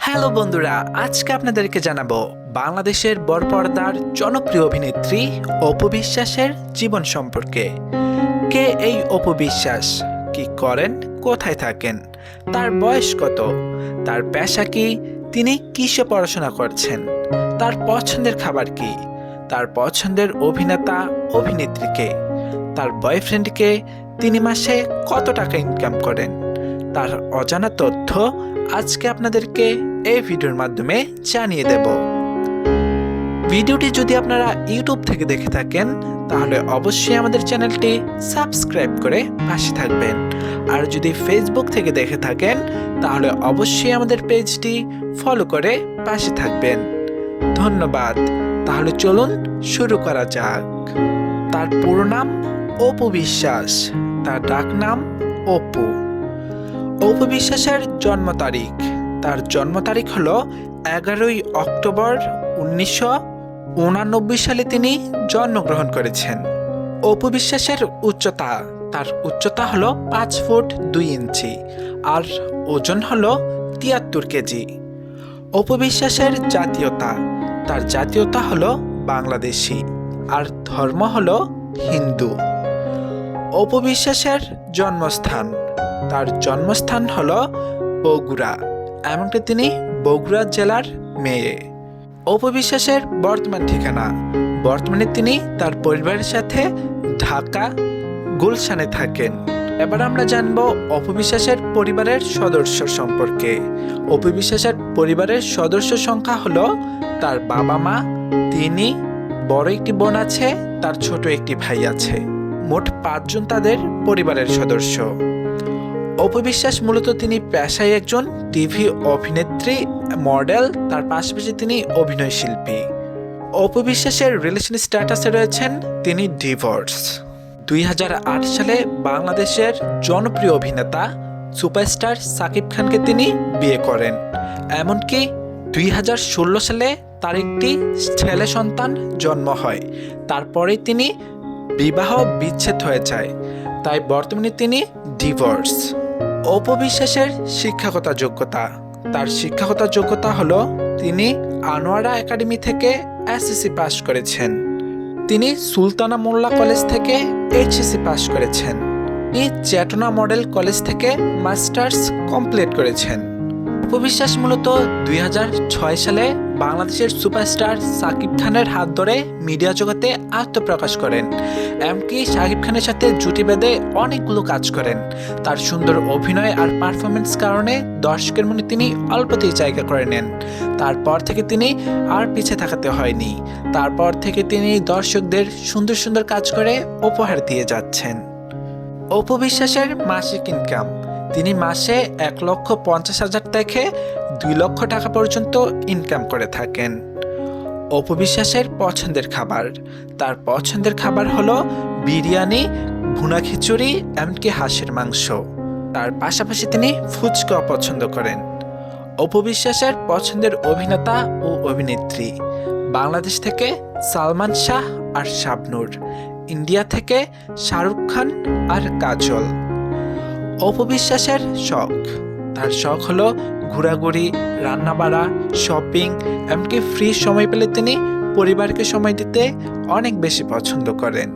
Hello বন্ধুরা, আজকে আপনাদেরকে জানাবো বাংলাদেশের বড় পর্দার জনপ্রিয় অভিনেত্রী অপু বিশ্বাসের জীবন সম্পর্কে। কে এই অপু বিশ্বাস, কি করেন, কোথায় থাকেন, তার বয়স কত, তার পেশা কি, তিনি কিসে পড়াশোনা করছেন, তার পছন্দের খাবার কি, তার পছন্দের অভিনেতা অভিনেত্রীকে, তার বয়ফ্রেন্ডকে, তিনি মাসে কত টাকা ইনকাম করেন, তার অজানা তথ্য আজকে আপনাদেরকে এই ভিডিওর মাধ্যমে জানিয়ে দেব। ভিডিওটি যদি আপনারা ইউটিউব থেকে দেখে থাকেন তাহলে অবশ্যই আমাদের চ্যানেলটি সাবস্ক্রাইব করে পাশে থাকবেন, আর যদি ফেসবুক থেকে দেখে থাকেন তাহলে অবশ্যই আমাদের পেজটি ফলো করে পাশে থাকবেন। ধন্যবাদ। তাহলে চলুন শুরু করা যাক। তার পুরো নাম অপু বিশ্বাস, তার ডাক নাম অপু। অপু বিশ্বাসের জন্ম তারিখ, তার জন্ম তারিখ হলো 11 অক্টোবর 1989 সালে তিনি জন্মগ্রহণ করেছেন। অপু বিশ্বাসের উচ্চতা, তার উচ্চতা হলো 5 ফুট 2 ইঞ্চি আর ওজন হলো 73 কেজি। অপু বিশ্বাসের জাতীয়তা, তার জাতীয়তা হলো বাংলাদেশি আর ধর্ম হলো হিন্দু। অপু বিশ্বাসের জন্মস্থান, তার জন্মস্থান হলো বগুড়া, এমনকি তিনি বগুড়া জেলার মেয়ে। অপু বিশ্বাসের বর্তমান ঠিকানা, বর্তমানে তিনি তার পরিবারের সাথে ঢাকা গুলশানে থাকেন। এবার আমরা জানবো অপু বিশ্বাসের পরিবারের সদস্য সম্পর্কে। অপু বিশ্বাসের পরিবারের সদস্য সংখ্যা হলো তার বাবা মা, তিনি, বড় একটি বোন আছে, তার ছোট একটি ভাই আছে। মোট 5 জন তাদের পরিবারের সদস্য। অপু বিশ্বাস মূলত তিনি পেশায় একজন টিভি অভিনেত্রী, মডেল, তার পাশাপাশি তিনি অভিনয় শিল্পী। অপু বিশ্বাসের রিলেশন স্ট্যাটাসে রয়েছেন তিনি ডিভোর্স। 2008 সালে বাংলাদেশের জনপ্রিয় অভিনেতা সুপারস্টার সাকিব খানকে তিনি বিয়ে করেন। এমনকি 2016 সালে তার একটি ছেলে সন্তান জন্ম হয়। তারপরেই তিনি বিবাহ বিচ্ছেদ হয়ে যায়, তাই বর্তমানে তিনি ডিভোর্স। অপু বিশ্বাসের শিক্ষাগত যোগ্যতা, তার শিক্ষাগত যোগ্যতা হলো তিনি আনোয়ারা একাডেমি থেকে এসএসসি পাস করেছেন। তিনি সুলতানা মোল্লা কলেজ থেকে এইচএসসি পাস করেছেন। তিনি চেতনা মডেল কলেজ থেকে মাস্টার্স কমপ্লিট করেছেন। অপু বিশ্বাস মূলত 2006 সালে বাংলাদেশের সুপারস্টার সাকিব খানের হাত ধরে মিডিয়া জগতে আত্মপ্রকাশ করেন। এমনকি সাকিব খানের সাথে জুটি বেঁধে অনেকগুলো কাজ করেন। তার সুন্দর অভিনয় আর পারফরমেন্স কারণে দর্শকের মনে তিনি অল্পতেই জায়গা করে নেন। তারপর থেকে তিনি আর পিছে থাকাতে হয়নি। তারপর থেকে তিনি দর্শকদের সুন্দর সুন্দর কাজ করে উপহার দিয়ে যাচ্ছেন। অপু বিশ্বাসের মাসিক ইনকাম, তিনি মাসে 1,50,000 থেকে 2 লক্ষ টাকা পর্যন্ত ইনকাম করে থাকেন। অপু বিশ্বাসের পছন্দের খাবার, তার পছন্দের খাবার হলো বিরিয়ানি, ভুনা খিচুড়ি, এমনকি হাঁসের মাংস। তার পাশাপাশি তিনি ফুচকা পছন্দ করেন। অপু বিশ্বাসের পছন্দের অভিনেতা ও অভিনেত্রী, বাংলাদেশ থেকে সালমান শাহ আর শাবনূর, ইন্ডিয়া থেকে শাহরুখ খান আর কাজল। অপু বিশ্বাসের শখ, তার শখ হলো ঘোরাঘুরি, রান্নাবাড়া, শপিং, এমনকি ফ্রি সময় পেলে তিনি পরিবারকে সময় দিতে অনেক বেশি পছন্দ করেন।